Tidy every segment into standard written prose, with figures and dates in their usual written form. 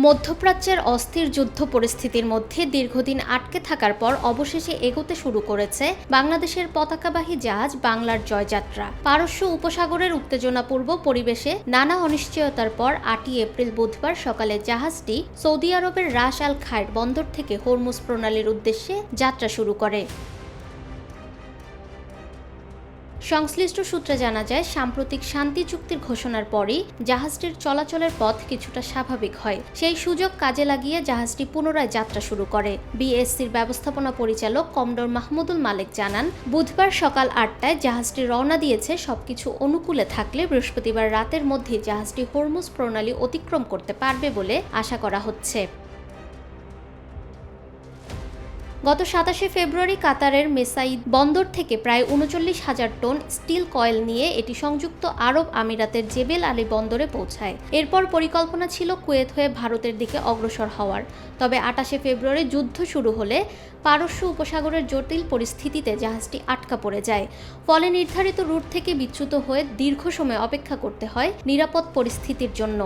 মধ্যপ্রাচ্যের অস্থির যুদ্ধ পরিস্থিতির মধ্যে দীর্ঘদিন আটকে থাকার পর অবশেষে এগোতে শুরু করেছে বাংলাদেশের পতাকাবাহী জাহাজ বাংলার জয়যাত্রা। পারস্য উপসাগরের উত্তেজনাপূর্ণ পরিবেশে নানা অনিশ্চয়তার পর ৮ই এপ্রিল বুধবার সকালে জাহাজটি সৌদি আরবের রাস আল খাইর বন্দর থেকে হরমুজ প্রণালীর উদ্দেশ্যে যাত্রা শুরু করে। সংশ্লিষ্ট সূত্রে জানা যায়, সাম্প্রতিক শান্তি চুক্তির ঘোষণার পরই জাহাজটির চলাচলের পথ কিছুটা স্বাভাবিক হয়। সেই সুযোগ কাজে লাগিয়ে জাহাজটি পুনরায় যাত্রা শুরু করে। বিএসসির ব্যবস্থাপনা পরিচালক কমডোর মাহমুদুল মালেক জানান, বুধবার সকাল ৮টায় জাহাজটি রওনা দিয়েছে। সবকিছু অনুকূলে থাকলে বৃহস্পতিবার রাতের মধ্যে জাহাজটি হরমুজ প্রণালী অতিক্রম করতে পারবে বলে আশা করা হচ্ছে। গত ২৭শে ফেব্রুয়ারি কাতারের মেসাইদ বন্দর থেকে প্রায় ৩৯,০০০ টন স্টিল কয়েল নিয়ে এটি সংযুক্ত আরব আমিরাতের জেবেল আলী বন্দরে পৌঁছায়। এরপর পরিকল্পনা ছিল কুয়েত হয়ে ভারতের দিকে অগ্রসর হওয়ার। তবে ২৮শে ফেব্রুয়ারি যুদ্ধ শুরু হলে পারস্য উপসাগরের জটিল পরিস্থিতিতে জাহাজটি আটকা পড়ে যায়। ফলে নির্ধারিত রুট থেকে বিচ্যুত হয়ে দীর্ঘ সময় অপেক্ষা করতে হয় নিরাপদ পরিস্থিতির জন্য।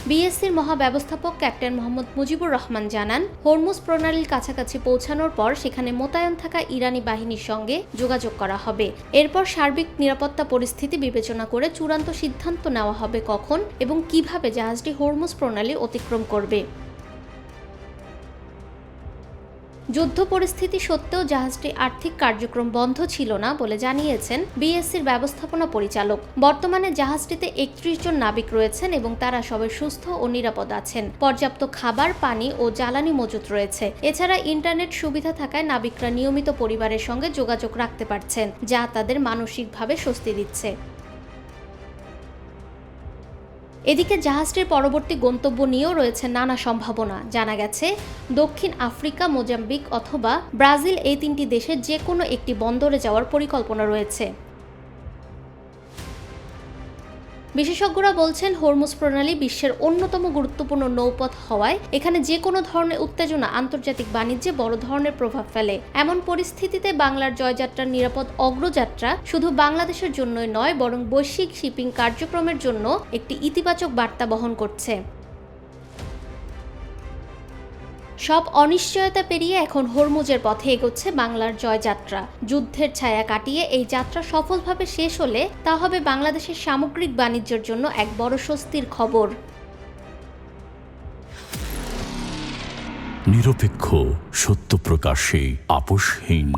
বিএসসির মহাব্যবস্থাপক ক্যাপ্টেন মোহাম্মদ মুজিবুর রহমান জানান, হরমুজ প্রণালীর কাছাকাছি পৌঁছানোর পর সেখানে মোতায়েন থাকা ইরানি বাহিনীর সঙ্গে যোগাযোগ করা হবে। এরপর সার্বিক নিরাপত্তা পরিস্থিতি বিবেচনা করে চূড়ান্ত সিদ্ধান্ত নেওয়া হবে কখন এবং কিভাবে জাহাজটি হরমুজ প্রণালী অতিক্রম করবে। যুদ্ধ পরিস্থিতি সত্ত্বেও জাহাজটি আর্থিক কার্যক্রম বন্ধ ছিল না বলে জানিয়েছেন বিএসসির ব্যবস্থাপনা পরিচালক। বর্তমানে জাহাজটিতে ৩১ জন নাবিক রয়েছেন এবং তারা সবাই সুস্থ ও নিরাপদ আছেন। পর্যাপ্ত খাবার, পানি ও জ্বালানি মজুত রয়েছে। এছাড়া ইন্টারনেট সুবিধা থাকায় নাবিকরা নিয়মিত পরিবারের সঙ্গে যোগাযোগ রাখতে পারছেন, যা তাদের মানসিকভাবে স্বস্তি দিচ্ছে। এদিকে জাহাজটির পরবর্তী গন্তব্য নিয়েও রয়েছে নানা সম্ভাবনা। জানা গেছে, দক্ষিণ আফ্রিকা, মোজাম্বিক অথবা ব্রাজিল এই ৩টি দেশের যে কোনো একটি বন্দরে যাওয়ার পরিকল্পনা রয়েছে। বিশেষজ্ঞরা বলছেন, হরমুজ প্রণালী বিশ্বের অন্যতম গুরুত্বপূর্ণ নৌপথ হওয়ায় এখানে যে কোনো ধরনের উত্তেজনা আন্তর্জাতিক বাণিজ্যে বড় ধরনের প্রভাব ফেলে। এমন পরিস্থিতিতে বাংলার জয়যাত্রার নিরাপদ অগ্রযাত্রা শুধু বাংলাদেশের জন্যই নয়, বরং বৈশ্বিক শিপিং কার্যক্রমের জন্য একটি ইতিবাচক বার্তা বহন করছে। সব অনিশ্চয়তা পেরিয়ে এখন হরমুজের পথে এগোচ্ছে বাংলার জয়যাত্রা। যুদ্ধের ছায়া কাটিয়ে এই যাত্রা সফলভাবে শেষ হলে তা হবে বাংলাদেশের সামগ্রিক বাণিজ্যের জন্য এক বড় স্বস্তির খবর। নিরপেক্ষ, সত্য প্রকাশে আপোষহীন।